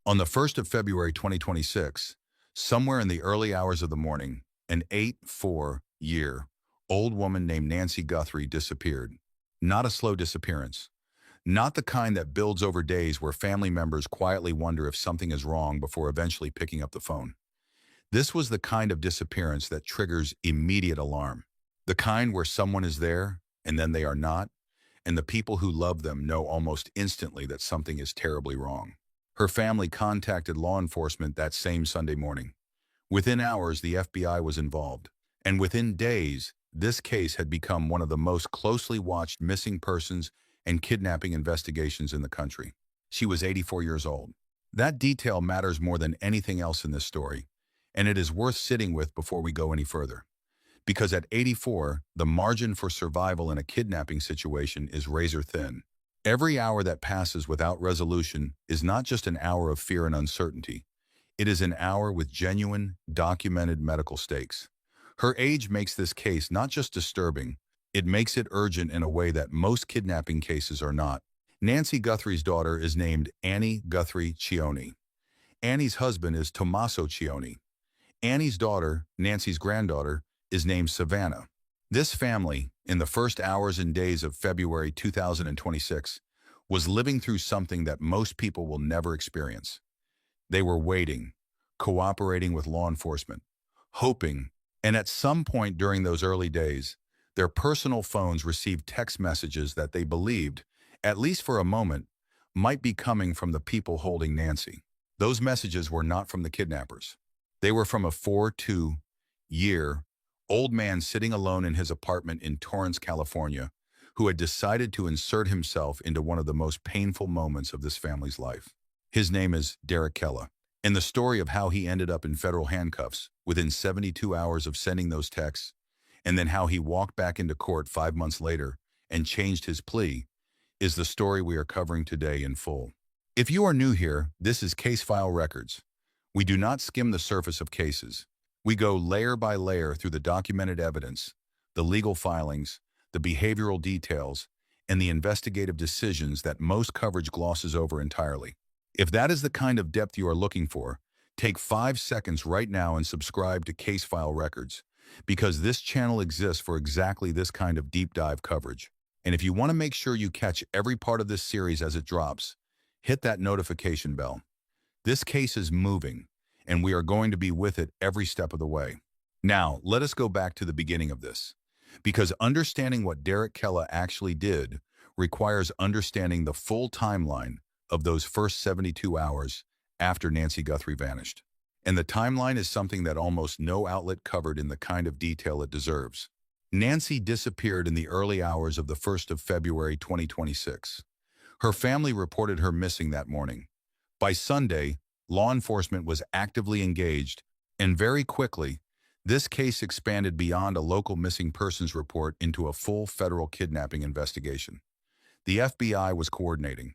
On the 1st of February 2026, somewhere in the early hours of the morning, an 84-year-old woman named Nancy Guthrie disappeared. Not a slow disappearance. Not the kind that builds over days where family members quietly wonder if something is wrong before eventually picking up the phone. This was the kind of disappearance that triggers immediate alarm. The kind where someone is there, and then they are not, and the people who love them know almost instantly that something is terribly wrong. Her family contacted law enforcement that same Sunday morning. Within hours, the FBI was involved, and within days, this case had become one of the most closely watched missing persons and kidnapping investigations in the country. She was 84 years old. That detail matters more than anything else in this story, and it is worth sitting with before we go any further. Because at 84, the margin for survival in a kidnapping situation is razor thin. Every hour that passes without resolution is not just an hour of fear and uncertainty. It is an hour with genuine, documented medical stakes. Her age makes this case not just disturbing, it makes it urgent in a way that most kidnapping cases are not. Nancy Guthrie's daughter is named Annie Guthrie Cioni. Annie's husband is Tommaso Cioni. Annie's daughter, Nancy's granddaughter, is named Savannah. This family, in the first hours and days of February 2026, was living through something that most people will never experience. They were waiting, cooperating with law enforcement, hoping, and at some point during those early days, their personal phones received text messages that they believed, at least for a moment, might be coming from the people holding Nancy. Those messages were not from the kidnappers. They were from a 42-year-old man sitting alone in his apartment in Torrance, California, who had decided to insert himself into one of the most painful moments of this family's life. His name is Derick, and the story of how he ended up in federal handcuffs within 72 hours of sending those texts, and then how he walked back into court 5 months later and changed his plea, is the story we are covering today in full. If you are new here, this is Case File Records. We do not skim the surface of cases. We go layer by layer through the documented evidence, the legal filings, the behavioral details, and the investigative decisions that most coverage glosses over entirely. If that is the kind of depth you are looking for, take 5 seconds right now and subscribe to Case File Records, because this channel exists for exactly this kind of deep dive coverage. And if you want to make sure you catch every part of this series as it drops, hit that notification bell. This case is moving, and we are going to be with it every step of the way. Now, let us go back to the beginning of this, because understanding what Derick actually did requires understanding the full timeline of those first 72 hours after Nancy Guthrie vanished. And the timeline is something that almost no outlet covered in the kind of detail it deserves. Nancy disappeared in the early hours of the 1st of February 2026. Her family reported her missing that morning. By Sunday, law enforcement was actively engaged, and very quickly, this case expanded beyond a local missing persons report into a full federal kidnapping investigation. The FBI was coordinating.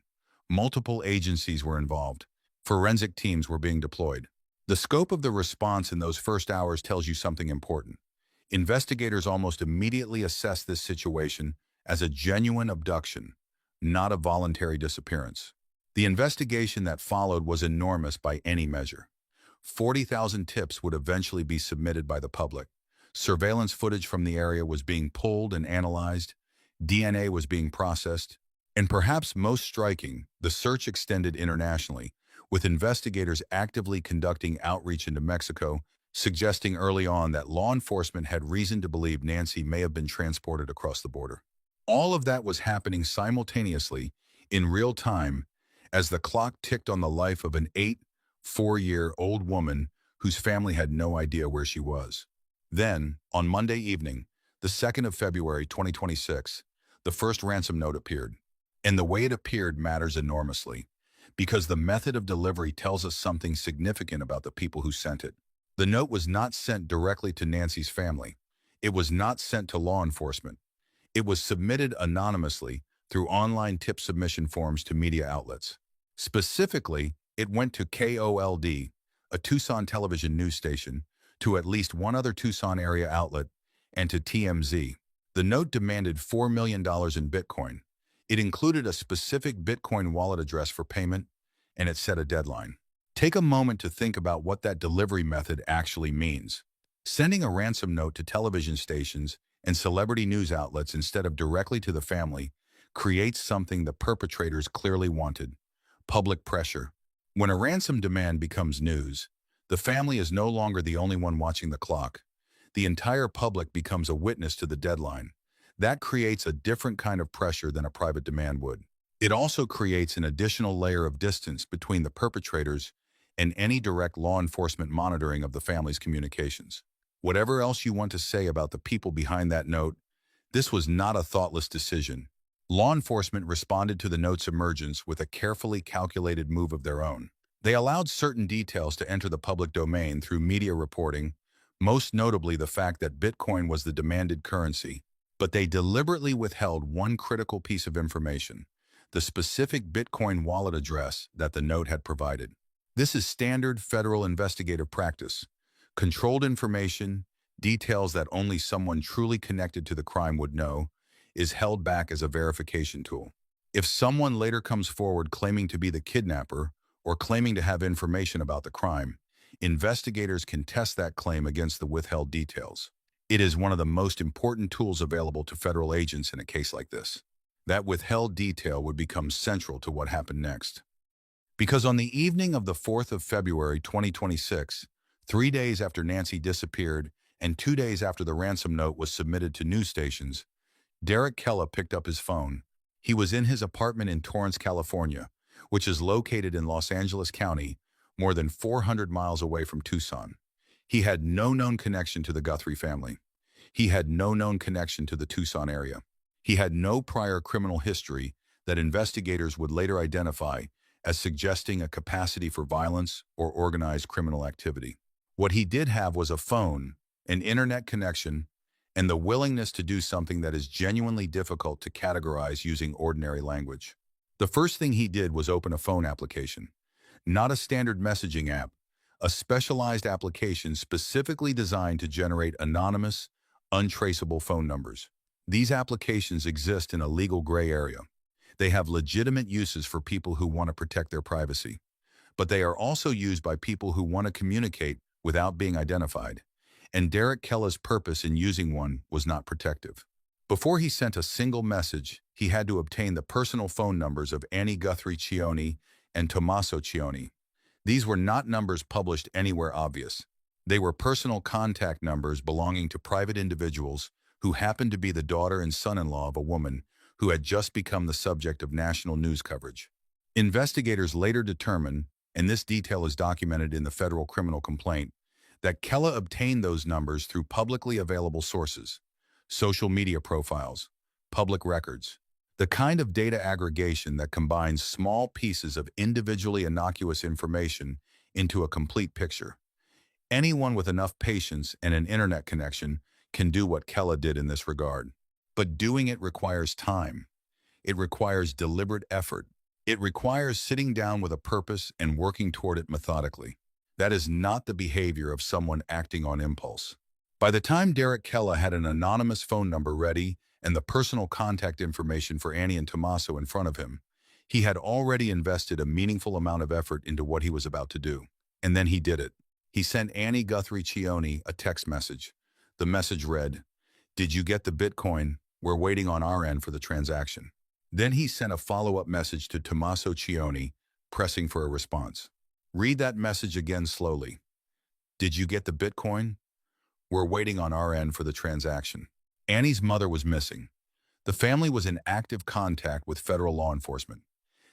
Multiple agencies were involved. Forensic teams were being deployed. The scope of the response in those first hours tells you something important. Investigators almost immediately assessed this situation as a genuine abduction, not a voluntary disappearance. The investigation that followed was enormous by any measure. 40,000 tips would eventually be submitted by the public. Surveillance footage from the area was being pulled and analyzed. DNA was being processed. And perhaps most striking, the search extended internationally, with investigators actively conducting outreach into Mexico, suggesting early on that law enforcement had reason to believe Nancy may have been transported across the border. All of that was happening simultaneously, in real time, as the clock ticked on the life of an 84-year-old woman whose family had no idea where she was. Then, on Monday evening, the 2nd of February 2026, the first ransom note appeared. And the way it appeared matters enormously, because the method of delivery tells us something significant about the people who sent it. The note was not sent directly to Nancy's family. It was not sent to law enforcement. It was submitted anonymously through online tip submission forms to media outlets. Specifically, it went to KOLD, a Tucson television news station, to at least one other Tucson area outlet, and to TMZ. The note demanded $4 million in Bitcoin. It included a specific Bitcoin wallet address for payment, and it set a deadline. Take a moment to think about what that delivery method actually means. Sending a ransom note to television stations and celebrity news outlets instead of directly to the family creates something the perpetrators clearly wanted: public pressure. When a ransom demand becomes news, the family is no longer the only one watching the clock. The entire public becomes a witness to the deadline. That creates a different kind of pressure than a private demand would. It also creates an additional layer of distance between the perpetrators and any direct law enforcement monitoring of the family's communications. Whatever else you want to say about the people behind that note, this was not a thoughtless decision. Law enforcement responded to the note's emergence with a carefully calculated move of their own. They allowed certain details to enter the public domain through media reporting, most notably the fact that Bitcoin was the demanded currency. But they deliberately withheld one critical piece of information: the specific Bitcoin wallet address that the note had provided. This is standard federal investigative practice. Controlled information, details that only someone truly connected to the crime would know, is held back as a verification tool. If someone later comes forward claiming to be the kidnapper or claiming to have information about the crime, investigators can test that claim against the withheld details. It is one of the most important tools available to federal agents in a case like this. That withheld detail would become central to what happened next. Because on the evening of the 4th of February 2026, 3 days after Nancy disappeared and 2 days after the ransom note was submitted to news stations, Derick Callella picked up his phone. He was in his apartment in Torrance, California, which is located in Los Angeles County, more than 400 miles away from Tucson. He had no known connection to the Guthrie family. He had no known connection to the Tucson area. He had no prior criminal history that investigators would later identify as suggesting a capacity for violence or organized criminal activity. What he did have was a phone, an internet connection, and the willingness to do something that is genuinely difficult to categorize using ordinary language. The first thing he did was open a phone application. Not a standard messaging app, a specialized application specifically designed to generate anonymous, untraceable phone numbers. These applications exist in a legal gray area. They have legitimate uses for people who want to protect their privacy, but they are also used by people who want to communicate without being identified. And Derick Callalla's purpose in using one was not protective. Before he sent a single message, he had to obtain the personal phone numbers of Annie Guthrie Cioni and Tommaso Cioni. These were not numbers published anywhere obvious. They were personal contact numbers belonging to private individuals who happened to be the daughter and son-in-law of a woman who had just become the subject of national news coverage. Investigators later determined, and this detail is documented in the federal criminal complaint, that Callella obtained those numbers through publicly available sources: social media profiles, public records, the kind of data aggregation that combines small pieces of individually innocuous information into a complete picture. Anyone with enough patience and an internet connection can do what Callella did in this regard. But doing it requires time. It requires deliberate effort. It requires sitting down with a purpose and working toward it methodically. That is not the behavior of someone acting on impulse. By the time Derick Callella had an anonymous phone number ready and the personal contact information for Annie and Tommaso in front of him, he had already invested a meaningful amount of effort into what he was about to do. And then he did it. He sent Annie Guthrie Cioni a text message. The message read, "Did you get the Bitcoin? We're waiting on our end for the transaction." Then he sent a follow-up message to Tommaso Cioni, pressing for a response. Read that message again slowly. "Did you get the Bitcoin? We're waiting on our end for the transaction." Annie's mother was missing. The family was in active contact with federal law enforcement.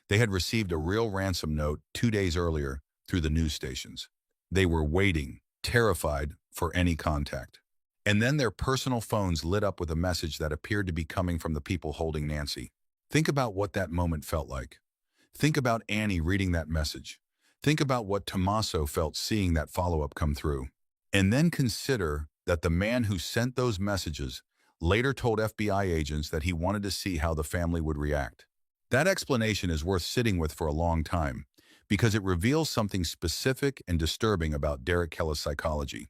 They had received a real ransom note 2 days earlier through the news stations. They were waiting, terrified, for any contact. And then their personal phones lit up with a message that appeared to be coming from the people holding Nancy. Think about what that moment felt like. Think about Annie reading that message. Think about what Tommaso felt seeing that follow-up come through. And then consider that the man who sent those messages later told FBI agents that he wanted to see how the family would react. That explanation is worth sitting with for a long time because it reveals something specific and disturbing about Derick Callalla's psychology.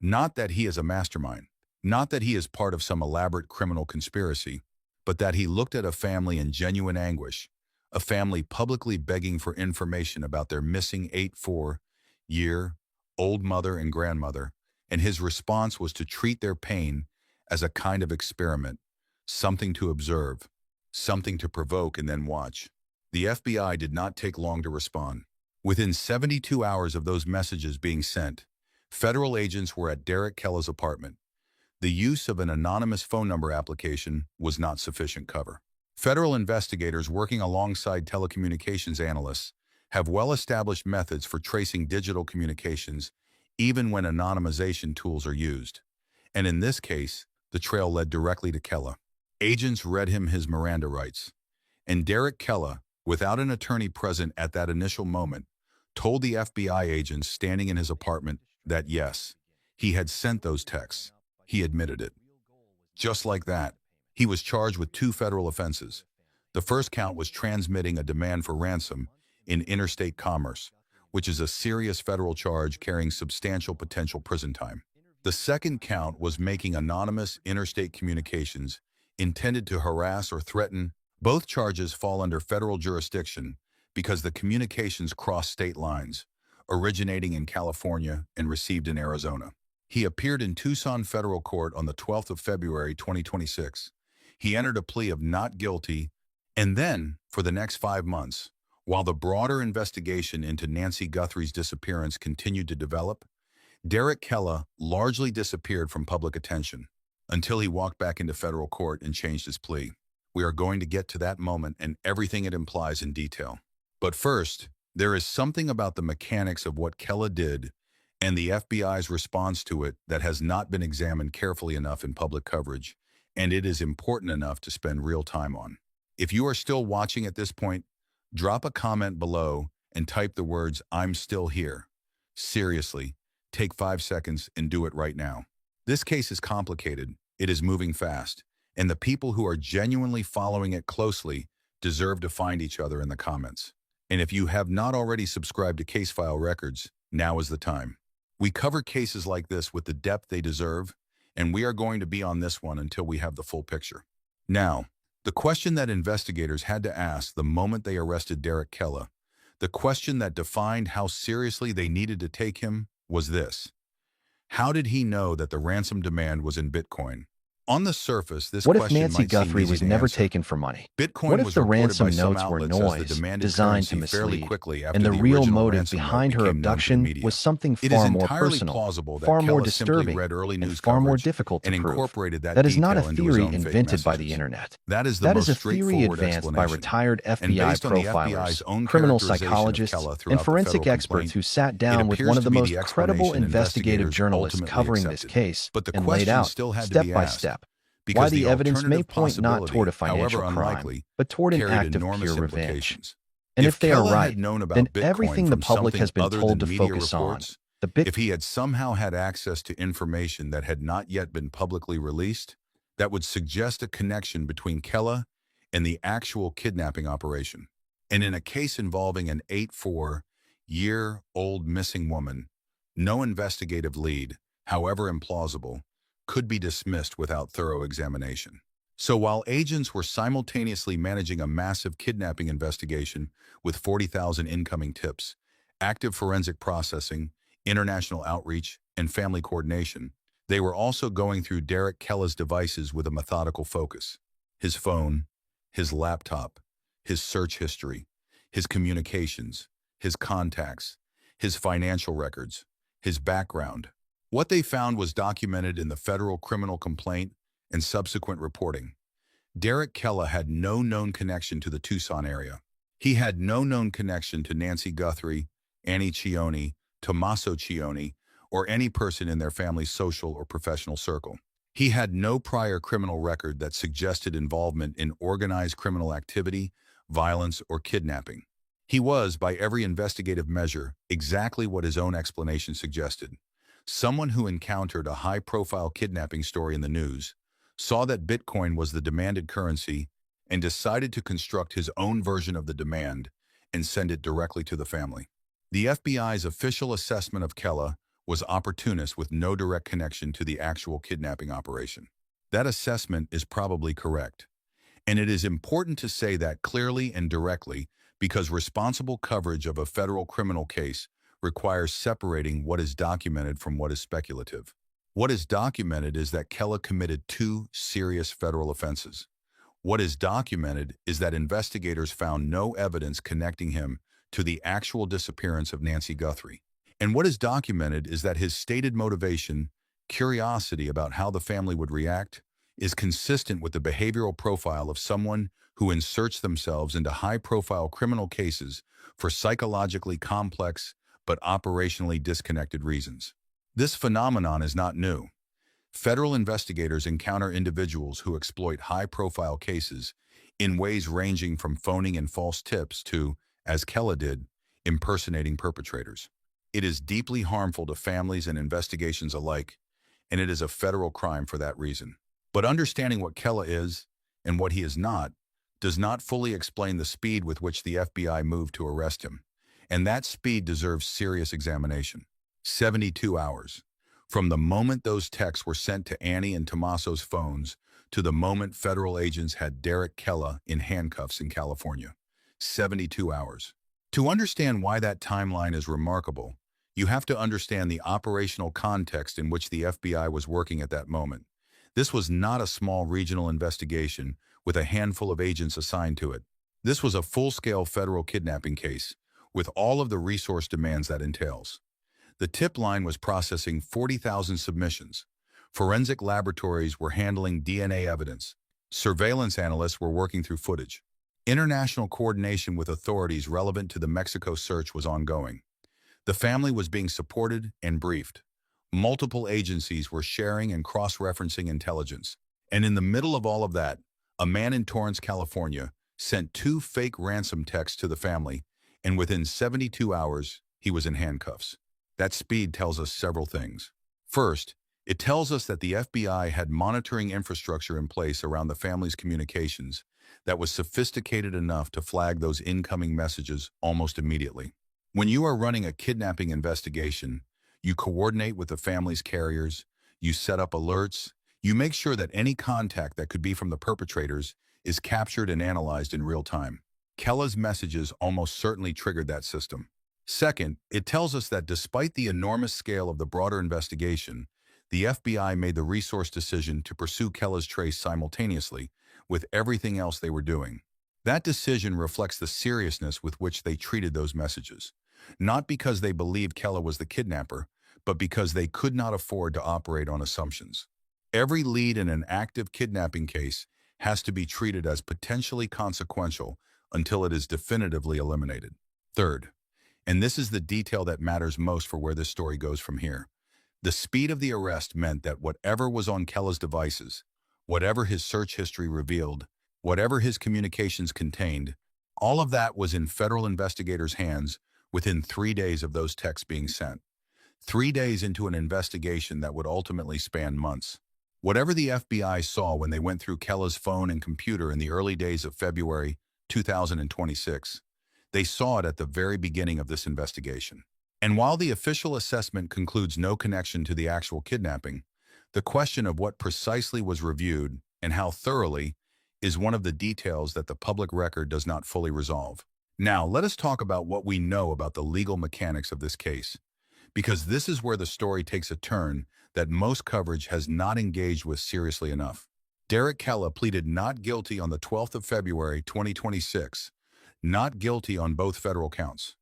Not that he is a mastermind, not that he is part of some elaborate criminal conspiracy, but that he looked at a family in genuine anguish, a family publicly begging for information about their missing 84-year-old mother and grandmother, and his response was to treat their pain as a kind of experiment, something to observe, something to provoke and then watch. The FBI did not take long to respond. Within 72 hours of those messages being sent, federal agents were at Derick Calla's apartment. The use of an anonymous phone number application was not sufficient cover. Federal investigators working alongside telecommunications analysts have well-established methods for tracing digital communications even when anonymization tools are used. And in this case, the trail led directly to Calla. Agents read him his Miranda rights. And Derick Calla, without an attorney present at that initial moment, told the FBI agents standing in his apartment that yes, he had sent those texts. He admitted it. Just like that, he was charged with 2 federal offenses. The first count was transmitting a demand for ransom in interstate commerce, which is a serious federal charge carrying substantial potential prison time. The second count was making anonymous interstate communications intended to harass or threaten. Both charges fall under federal jurisdiction because the communications cross state lines, originating in California and received in Arizona. He appeared in Tucson federal court on the 12th of February 2026. He entered a plea of not guilty, and then, for the next 5 months, while the broader investigation into Nancy Guthrie's disappearance continued to develop, Derick Calla largely disappeared from public attention until he walked back into federal court and changed his plea. We are going to get to that moment and everything it implies in detail. But first, there is something about the mechanics of what Calla did and the FBI's response to it that has not been examined carefully enough in public coverage, and it is important enough to spend real time on. If you are still watching at this point, drop a comment below and type the words, "I'm still here." Seriously, take 5 seconds and do it right now. This case is complicated, it is moving fast, and the people who are genuinely following it closely deserve to find each other in the comments. And if you have not already subscribed to Case File Records, now is the time. We cover cases like this with the depth they deserve, and we are going to be on this one until we have the full picture. Now, the question that investigators had to ask the moment they arrested Derick Calla, the question that defined how seriously they needed to take him, was this: how did he know that the ransom demand was in Bitcoin? On the surface, this What if question Nancy might seem Guthrie easy was to never answer. taken for money? Bitcoin What if was the reported ransom by some notes were outlets as the noise demanded designed to currency fairly mislead, quickly after and the the real original motive ransom note behind her became known to the abduction media? was something It is far more entirely personal, plausible that far more Calla simply disturbing, read early and news far more coverage difficult to and prove. incorporated that That is not a detail into his theory own fake invented by the messages. internet. That is the That most is a theory straightforward advanced by explanation. retired And FBI based on the profilers, FBI's own criminal characterization of psychologists, Calla and throughout the forensic federal experts complaint, who sat it down with appears one of to the be most the credible explanation investigative investigators journalists ultimately covering this accepted. case But the and laid question out, still had to step be by asked, step, because why the evidence may alternative point not possibility, toward a financial however crime, unlikely, but toward an carried act of enormous pure revenge. implications. And if they are Calla right, had known about then Bitcoin everything the from public something has been other told than to media focus on, reports, the Bitcoin if he had somehow had access to information that had not yet been publicly released, that would suggest a connection between Calla and the actual kidnapping operation. And in a case involving an 84-year-old missing woman, no investigative lead, however implausible, could be dismissed without thorough examination. So while agents were simultaneously managing a massive kidnapping investigation with 40,000 incoming tips, active forensic processing, international outreach, and family coordination, they were also going through Derick Calla's devices with a methodical focus. His phone, his laptop, his search history, his communications, his contacts, his financial records, his background. What they found was documented in the federal criminal complaint and subsequent reporting. Derick Calla had no known connection to the Tucson area. He had no known connection to Nancy Guthrie, Annie Cioni, Tommaso Cioni, or any person in their family's social or professional circle. He had no prior criminal record that suggested involvement in organized criminal activity, violence, or kidnapping. He was, by every investigative measure, exactly what his own explanation suggested. Someone who encountered a high-profile kidnapping story in the news, saw that Bitcoin was the demanded currency, and decided to construct his own version of the demand and send it directly to the family. The FBI's official assessment of Calla was opportunist with no direct connection to the actual kidnapping operation. That assessment is probably correct. And it is important to say that clearly and directly because responsible coverage of a federal criminal case requires separating what is documented from what is speculative. What is documented is that Callella committed two serious federal offenses. What is documented is that investigators found no evidence connecting him to the actual disappearance of Nancy Guthrie. And what is documented is that his stated motivation, curiosity about how the family would react, is consistent with the behavioral profile of someone who inserts themselves into high-profile criminal cases for psychologically complex but operationally disconnected reasons. This phenomenon is not new. Federal investigators encounter individuals who exploit high-profile cases in ways ranging from phoning in false tips to, as Callella did, impersonating perpetrators. It is deeply harmful to families and investigations alike, and it is a federal crime for that reason. But understanding what Callella is and what he is not does not fully explain the speed with which the FBI moved to arrest him, and that speed deserves serious examination. 72 hours. From the moment those texts were sent to Annie and Tommaso's phones to the moment federal agents had Derick Callella in handcuffs in California. 72 hours. To understand why that timeline is remarkable, you have to understand the operational context in which the FBI was working at that moment. This was not a small regional investigation with a handful of agents assigned to it. This was a full-scale federal kidnapping case, with all of the resource demands that entails. The tip line was processing 40,000 submissions. Forensic laboratories were handling DNA evidence. Surveillance analysts were working through footage. International coordination with authorities relevant to the Mexico search was ongoing. The family was being supported and briefed. Multiple agencies were sharing and cross-referencing intelligence. And in the middle of all of that, a man in Torrance, California, sent 2 fake ransom texts to the family, and within 72 hours, he was in handcuffs. That speed tells us several things. First, it tells us that the FBI had monitoring infrastructure in place around the family's communications that was sophisticated enough to flag those incoming messages almost immediately. When you are running a kidnapping investigation, you coordinate with the family's carriers, you set up alerts, you make sure that any contact that could be from the perpetrators is captured and analyzed in real time. Callalla's messages almost certainly triggered that system. Second, it tells us that despite the enormous scale of the broader investigation, the FBI made the resource decision to pursue Callalla's trace simultaneously with everything else they were doing. That decision reflects the seriousness with which they treated those messages, not because they believed Callella was the kidnapper, but because they could not afford to operate on assumptions. Every lead in an active kidnapping case has to be treated as potentially consequential until it is definitively eliminated. Third, and this is the detail that matters most for where this story goes from here, the speed of the arrest meant that whatever was on Callalla's devices, whatever his search history revealed, whatever his communications contained, all of that was in federal investigators' hands within 3 days of those texts being sent. 3 days into an investigation that would ultimately span months. Whatever the FBI saw when they went through Callalla's phone and computer in the early days of February 2026, they saw it at the very beginning of this investigation. And while the official assessment concludes no connection to the actual kidnapping, the question of what precisely was reviewed and how thoroughly is one of the details that the public record does not fully resolve. Now, let us talk about what we know about the legal mechanics of this case, because this is where the story takes a turn that most coverage has not engaged with seriously enough. Derick Callella pleaded not guilty on the 12th of February 2026, not guilty on both federal counts.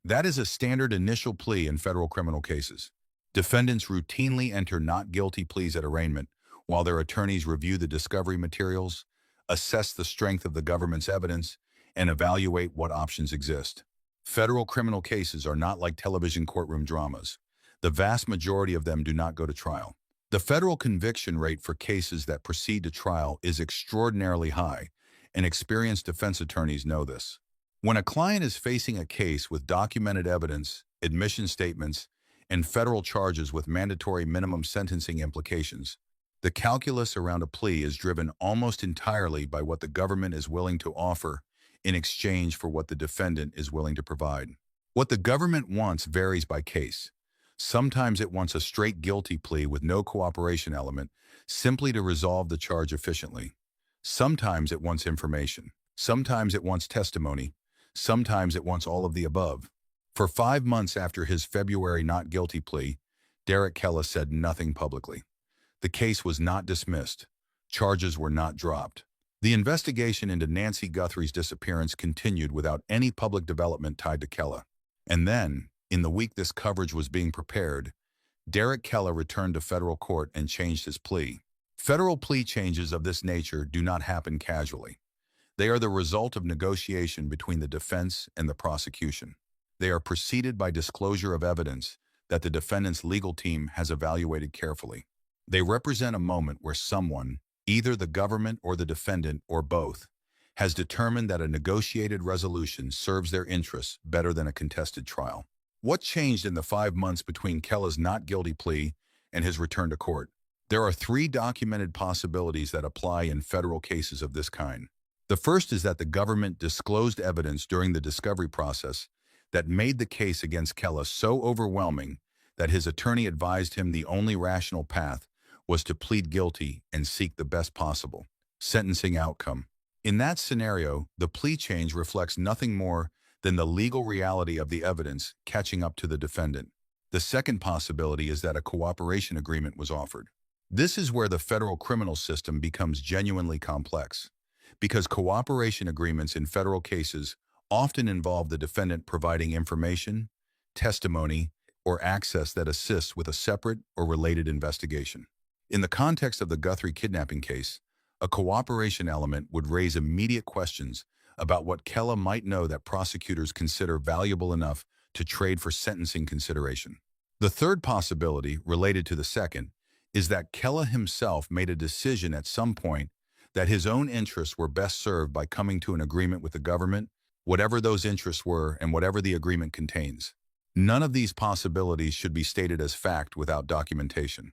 That is a standard initial plea in federal criminal cases. Defendants routinely enter not guilty pleas at arraignment while their attorneys review the discovery materials, assess the strength of the government's evidence, and evaluate what options exist. Federal criminal cases are not like television courtroom dramas. The vast majority of them do not go to trial. The federal conviction rate for cases that proceed to trial is extraordinarily high, and experienced defense attorneys know this. When a client is facing a case with documented evidence, admission statements, and federal charges with mandatory minimum sentencing implications, the calculus around a plea is driven almost entirely by what the government is willing to offer in exchange for what the defendant is willing to provide. What the government wants varies by case. Sometimes it wants a straight guilty plea with no cooperation element, simply to resolve the charge efficiently. Sometimes it wants information. Sometimes it wants testimony. Sometimes it wants all of the above. For 5 months after his February not guilty plea, Derick Callella said nothing publicly. The case was not dismissed. Charges were not dropped. The investigation into Nancy Guthrie's disappearance continued without any public development tied to Callella. And then, in the week this coverage was being prepared, Derick Callella returned to federal court and changed his plea. Federal plea changes of this nature do not happen casually. They are the result of negotiation between the defense and the prosecution. They are preceded by disclosure of evidence that the defendant's legal team has evaluated carefully. They represent a moment where someone, either the government or the defendant or both, has determined that a negotiated resolution serves their interests better than a contested trial. What changed in the 5 months between Callalla's not guilty plea and his return to court? There are 3 documented possibilities that apply in federal cases of this kind. The first is that the government disclosed evidence during the discovery process that made the case against Callella so overwhelming that his attorney advised him the only rational path was to plead guilty and seek the best possible sentencing outcome. In that scenario, the plea change reflects nothing more than the legal reality of the evidence catching up to the defendant. The second possibility is that a cooperation agreement was offered. This is where the federal criminal system becomes genuinely complex, because cooperation agreements in federal cases often involve the defendant providing information, testimony, or access that assists with a separate or related investigation. In the context of the Guthrie kidnapping case, a cooperation element would raise immediate questions about what Callella might know that prosecutors consider valuable enough to trade for sentencing consideration. The third possibility, related to the second, is that Callella himself made a decision at some point that his own interests were best served by coming to an agreement with the government, whatever those interests were and whatever the agreement contains. None of these possibilities should be stated as fact without documentation.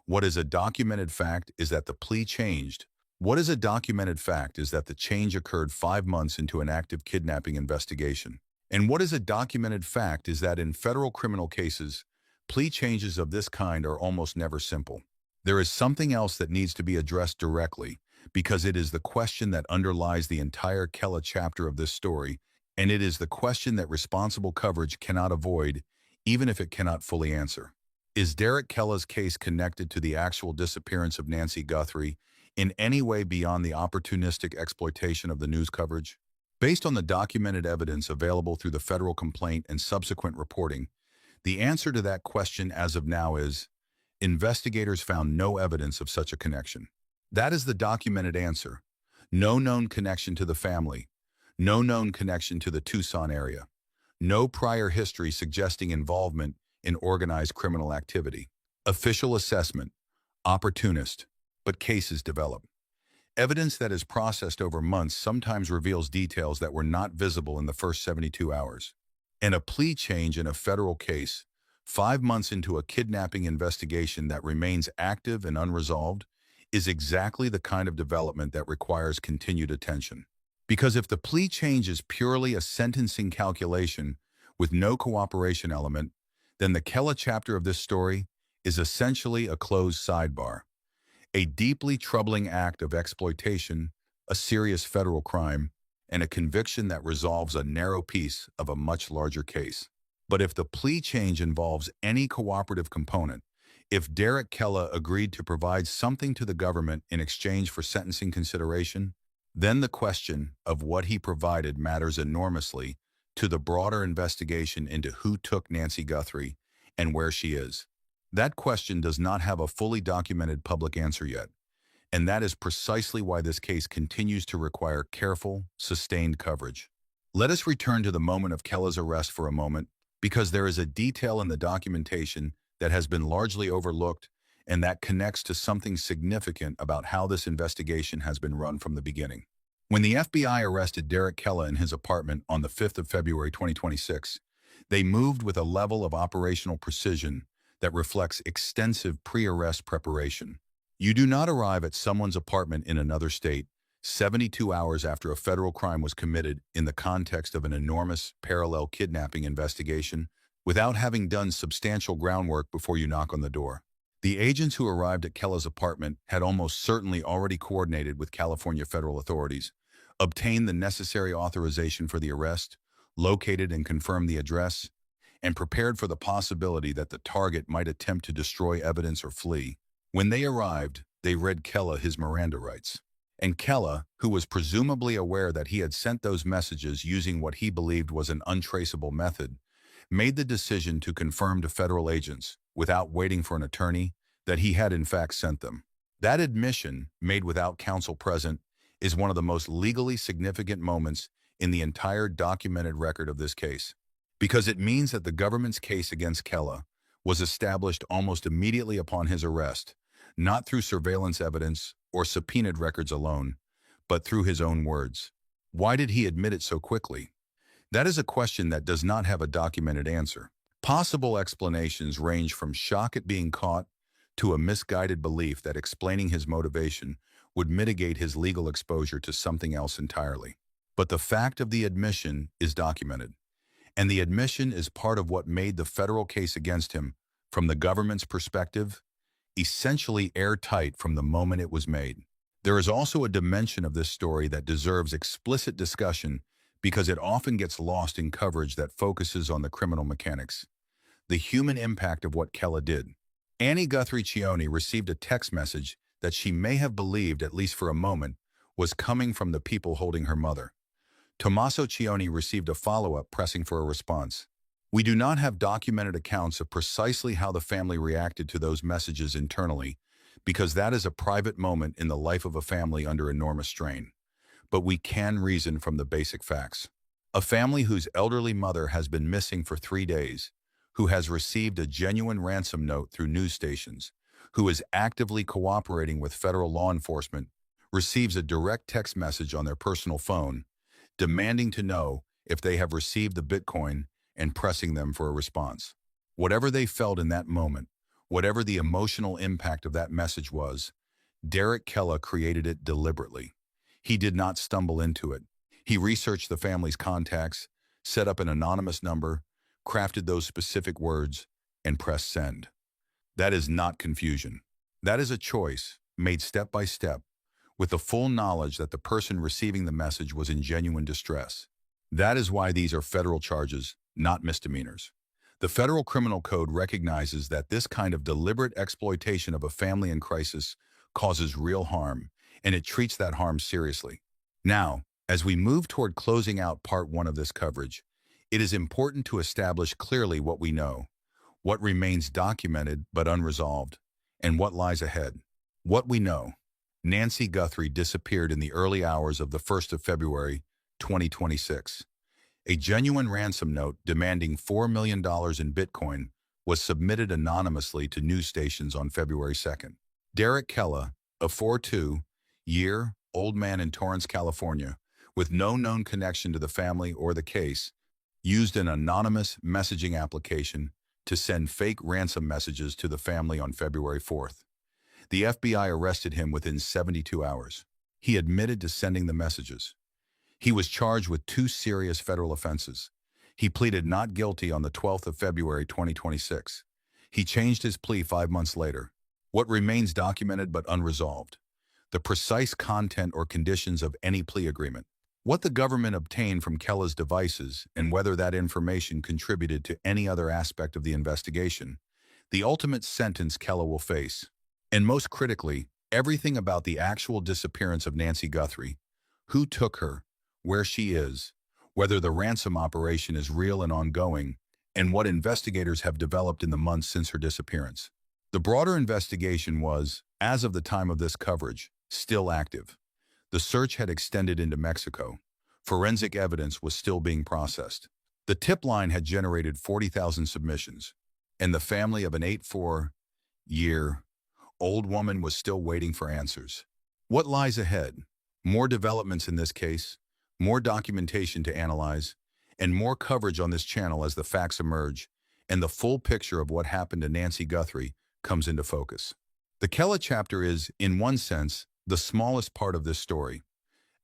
What is a documented fact is that the plea changed. What is a documented fact is that the change occurred 5 months into an active kidnapping investigation. And what is a documented fact is that in federal criminal cases, plea changes of this kind are almost never simple. There is something else that needs to be addressed directly, because it is the question that underlies the entire Callella chapter of this story, and it is the question that responsible coverage cannot avoid, even if it cannot fully answer. Is Derick Callalla's case connected to the actual disappearance of Nancy Guthrie in any way beyond the opportunistic exploitation of the news coverage? Based on the documented evidence available through the federal complaint and subsequent reporting, the answer to that question as of now is, investigators found no evidence of such a connection. That is the documented answer. No known connection to the family. No known connection to the Tucson area. No prior history suggesting involvement in organized criminal activity. Official assessment. Opportunist. But cases develop. Evidence that is processed over months sometimes reveals details that were not visible in the first 72 hours. And a plea change in a federal case, 5 months into a kidnapping investigation that remains active and unresolved, is exactly the kind of development that requires continued attention. Because if the plea change is purely a sentencing calculation with no cooperation element, then the Callella chapter of this story is essentially a closed sidebar. A deeply troubling act of exploitation, a serious federal crime, and a conviction that resolves a narrow piece of a much larger case. But if the plea change involves any cooperative component, if Derick Callella agreed to provide something to the government in exchange for sentencing consideration, then the question of what he provided matters enormously to the broader investigation into who took Nancy Guthrie and where she is. That question does not have a fully documented public answer yet, and that is precisely why this case continues to require careful, sustained coverage. Let us return to the moment of Callalla's arrest for a moment, because there is a detail in the documentation that has been largely overlooked and that connects to something significant about how this investigation has been run from the beginning. When the FBI arrested Derick Callella in his apartment on the 5th of February 2026, they moved with a level of operational precision that reflects extensive pre-arrest preparation. You do not arrive at someone's apartment in another state 72 hours after a federal crime was committed in the context of an enormous parallel kidnapping investigation without having done substantial groundwork before you knock on the door. The agents who arrived at Calla's apartment had almost certainly already coordinated with California federal authorities, obtained the necessary authorization for the arrest, located and confirmed the address, and prepared for the possibility that the target might attempt to destroy evidence or flee. When they arrived, they read Calla his Miranda rights. And Calla, who was presumably aware that he had sent those messages using what he believed was an untraceable method, made the decision to confirm to federal agents, without waiting for an attorney, that he had in fact sent them. That admission, made without counsel present, is one of the most legally significant moments in the entire documented record of this case, because it means that the government's case against Calla was established almost immediately upon his arrest, not through surveillance evidence or subpoenaed records alone, but through his own words. Why did he admit it so quickly? That is a question that does not have a documented answer. Possible explanations range from shock at being caught to a misguided belief that explaining his motivation would mitigate his legal exposure to something else entirely. But the fact of the admission is documented, and the admission is part of what made the federal case against him, from the government's perspective, essentially airtight from the moment it was made. There is also a dimension of this story that deserves explicit discussion because it often gets lost in coverage that focuses on the criminal mechanics, the human impact of what Calla did. Annie Guthrie received a text message that she may have believed, at least for a moment, was coming from the people holding her mother. Tommaso Cioni received a follow-up pressing for a response. We do not have documented accounts of precisely how the family reacted to those messages internally, because that is a private moment in the life of a family under enormous strain. But we can reason from the basic facts. A family whose elderly mother has been missing for 3 days, who has received a genuine ransom note through news stations, who is actively cooperating with federal law enforcement, receives a direct text message on their personal phone, demanding to know if they have received the Bitcoin and pressing them for a response. Whatever they felt in that moment, whatever the emotional impact of that message was, Derick Calla created it deliberately. He did not stumble into it. He researched the family's contacts, set up an anonymous number, crafted those specific words, and pressed send. That is not confusion. That is a choice, made step by step, with the full knowledge that the person receiving the message was in genuine distress. That is why these are federal charges, not misdemeanors. The Federal Criminal Code recognizes that this kind of deliberate exploitation of a family in crisis causes real harm, and it treats that harm seriously. Now, as we move toward closing out part 1 of this coverage, it is important to establish clearly what we know, what remains documented but unresolved, and what lies ahead. What we know: Nancy Guthrie disappeared in the early hours of the 1st of February, 2026. A genuine ransom note demanding $4 million in Bitcoin was submitted anonymously to news stations on February 2nd. Derick Calla, a 42-year-old man in Torrance, California, with no known connection to the family or the case, used an anonymous messaging application to send fake ransom messages to the family on February 4th. The FBI arrested him within 72 hours. He admitted to sending the messages. He was charged with 2 serious federal offenses. He pleaded not guilty on the 12th of February 2026. He changed his plea 5 months later. What remains documented but unresolved: the precise content or conditions of any plea agreement, what the government obtained from Calla's devices, and whether that information contributed to any other aspect of the investigation, the ultimate sentence Calla will face. And most critically, everything about the actual disappearance of Nancy Guthrie, who took her, where she is, whether the ransom operation is real and ongoing, and what investigators have developed in the months since her disappearance. The broader investigation was, as of the time of this coverage, still active. The search had extended into Mexico. Forensic evidence was still being processed. The tip line had generated 40,000 submissions, and the family of an 84-year-old woman was still waiting for answers. What lies ahead? More developments in this case, more documentation to analyze, and more coverage on this channel as the facts emerge, and the full picture of what happened to Nancy Guthrie comes into focus. The Calla chapter is, in one sense, the smallest part of this story.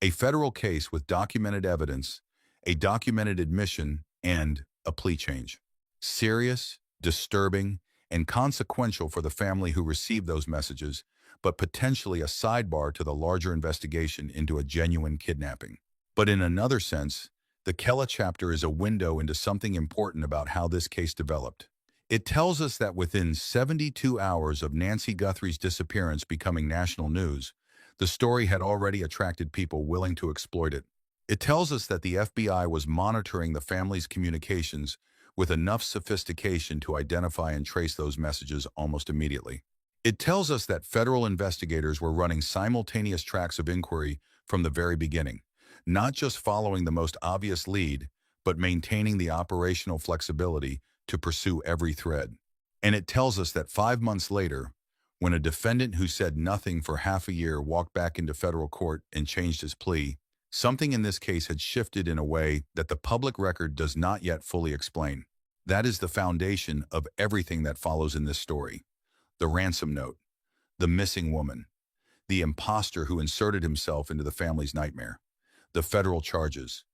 A federal case with documented evidence, a documented admission, and a plea change. Serious, disturbing, and consequential for the family who received those messages, but potentially a sidebar to the larger investigation into a genuine kidnapping. But in another sense, the Callella chapter is a window into something important about how this case developed. It tells us that within 72 hours of Nancy Guthrie's disappearance becoming national news, the story had already attracted people willing to exploit it. It tells us that the FBI was monitoring the family's communications with enough sophistication to identify and trace those messages almost immediately. It tells us that federal investigators were running simultaneous tracks of inquiry from the very beginning, not just following the most obvious lead, but maintaining the operational flexibility to pursue every thread. And it tells us that 5 months later, when a defendant who said nothing for half a year walked back into federal court and changed his plea, something in this case had shifted in a way that the public record does not yet fully explain. That is the foundation of everything that follows in this story. The ransom note, the missing woman, the imposter who inserted himself into the family's nightmare, the federal charges,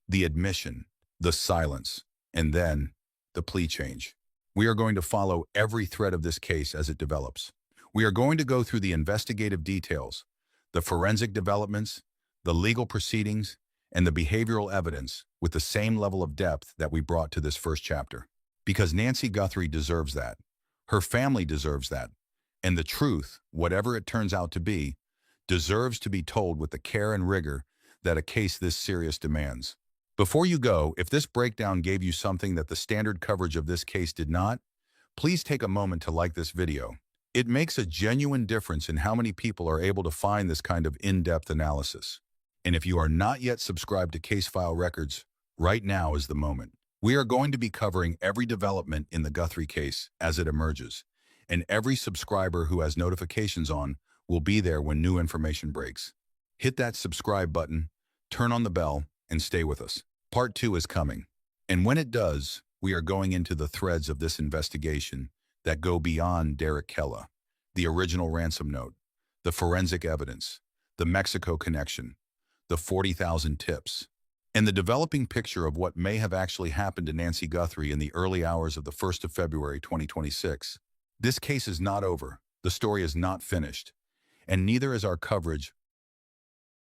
the admission, the silence, and then the plea change. We are going to follow every thread of this case as it develops. We are going to go through the investigative details, the forensic developments, the legal proceedings, and the behavioral evidence with the same level of depth that we brought to this first chapter. Because Nancy Guthrie deserves that. Her family deserves that. And the truth, whatever it turns out to be, deserves to be told with the care and rigor that a case this serious demands. Before you go, if this breakdown gave you something that the standard coverage of this case did not, please take a moment to like this video. It makes a genuine difference in how many people are able to find this kind of in-depth analysis. And if you are not yet subscribed to Case File Records, right now is the moment. We are going to be covering every development in the Guthrie case as it emerges, and every subscriber who has notifications on will be there when new information breaks. Hit that subscribe button, turn on the bell, and stay with us. Part 2 is coming. And when it does, we are going into the threads of this investigation that go beyond Derick Callella, the original ransom note, the forensic evidence, the Mexico connection, the 40,000 tips, and the developing picture of what may have actually happened to Nancy Guthrie in the early hours of the 1st of February 2026. This case is not over, the story is not finished, and neither is our coverage